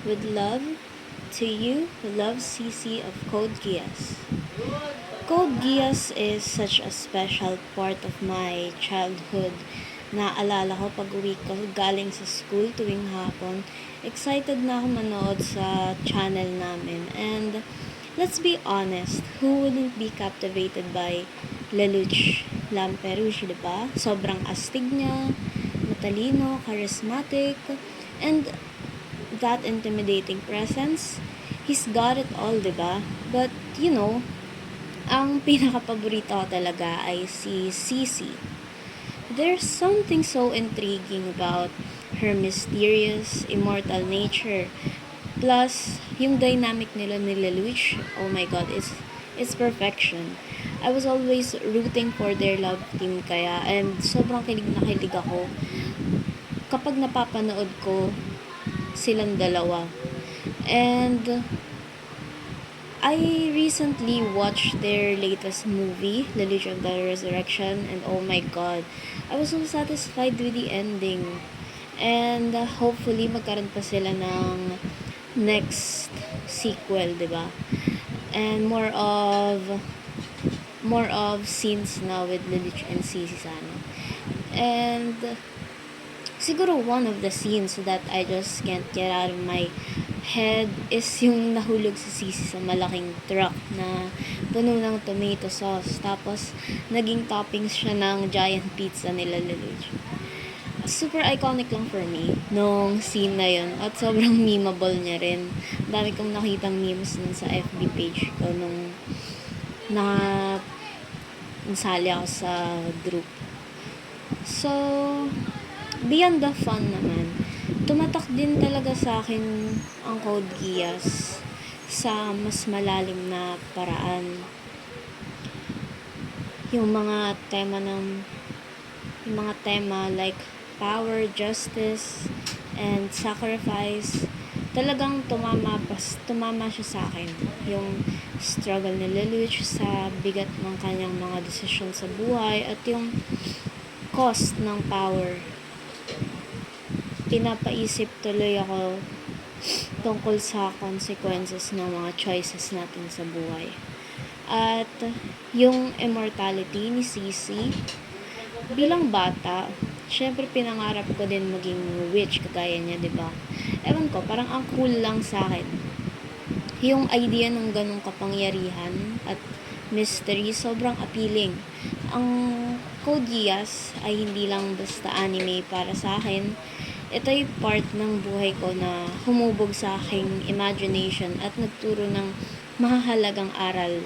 with love to you who loves CC of Code Geass. Code Geass is such a special part of my childhood. Naalala ko pag uwi ko galing sa school tuwing hapon, excited na ako manood sa channel namin. And let's be honest, who wouldn't be captivated by Lelouch Lamperouche, diba? Sobrang astig niya, matalino, charismatic, and that intimidating presence. He's got it all, diba? But, ang pinaka-paborito ko talaga ay si Cici. There's something so intriguing about her mysterious, immortal nature. Plus, yung dynamic nila ni Lelouch, oh my god, it's perfection. I was always rooting for their love team kaya, and sobrang kilig na kilig ako kapag napapanood ko silang dalawa. And I recently watched their latest movie, The Legion of the Resurrection, and oh my god, I was so satisfied with the ending. And hopefully magkaroon pa sila ng next sequel, 'di ba? And more of scenes na with Lelouch and Cici sana. And siguro one of the scenes that I just can't get out of my head is yung nahulog si Cici sa malaking truck na puno ng tomato sauce. Tapos, naging toppings siya ng giant pizza nila Lelouch. Super iconic lang for me nung scene na yun. At sobrang memeable niya rin. Dami kong nakitang memes nun sa FB page ko nung nasali ako sa group. So, beyond the fun naman, tumatak din talaga sa akin ang Code Geass sa mas malalim na paraan. Yung mga tema like power, justice, and sacrifice, talagang tumama siya sa akin. Yung struggle ni Lelouch sa bigat ng kanyang mga desisyon sa buhay at yung cost ng power. Pinapaisip tuloy ako tungkol sa consequences ng mga choices natin sa buhay. At yung immortality ni Cici, bilang bata, syempre pinangarap ko din maging witch kagaya niya, 'di ba? Ewan ko, parang ang cool lang sa akin. Yung idea ng ganung kapangyarihan at mystery, sobrang appealing. Ang Code Geass ay hindi lang basta anime para sa akin. Ito ay part ng buhay ko na humubog sa aking imagination at nagturo ng mahalagang aral